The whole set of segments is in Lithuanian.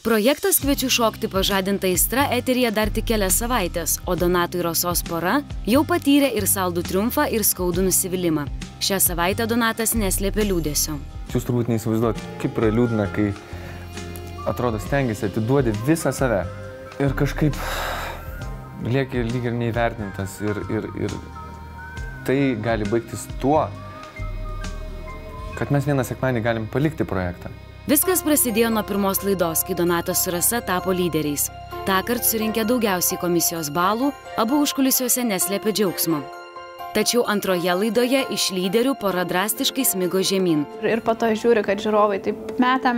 Projektas Kviečiu šokti pažadinta aistra eteryje dar tik kelias savaitės, o Donato ir Rasos pora jau patyrė ir saldų triumfą, ir skaudų nusivylimą. Šią savaitę Donatas neslėpė liūdesio. Jūs turbūt neįsivaizduojat, kaip yra liūdna, kai atrodo stengiasi, atiduodi visą save ir kažkaip lieki lyg ir neįvertintas ir tai gali baigtis tuo, kad mes vieną sekmadienį galim palikti projektą. Viskas prasidėjo nuo pirmos laidos, kai Donatas su Rasa tapo lyderiais. Tąkart surinkę daugiausiai komisijos balų, abu užkulisiuose neslėpė džiaugsmo. Tačiau antroje laidoje iš lyderių pora drastiškai smigo žemyn. Ir po to žiūri, kad žiūrovai taip meta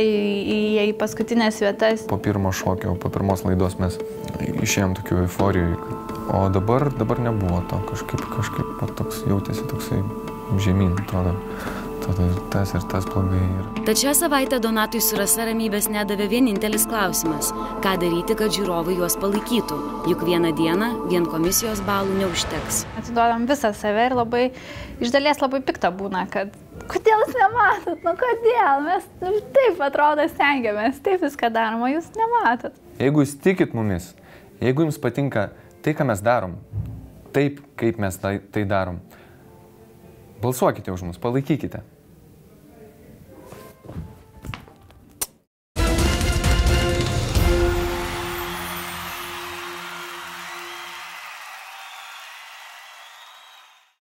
į paskutinės vietas. Po pirmo šokio, po pirmos laidos mes išėjom tokių euforijų, o dabar nebuvo to. Kažkaip toks jautėsi toksai žemyn, atrodo. Tas ir tas blogai yra. Tad šią savaitę Donatui su Rasa ramybės nedavė vienintelis klausimas – ką daryti, kad žiūrovai juos palaikytų. Juk vieną dieną vien komisijos balų neužteks. Atiduodam visą save ir iš dalies labai pikta būna, kad kodėl jūs nematot, kodėl, mes taip atrodo stengiamės, taip viską darom, o jūs nematot. Jeigu jūs tikit mumis, jeigu jums patinka tai, ką mes darom, taip, kaip mes tai darom, balsuokite už mus, palaikykite.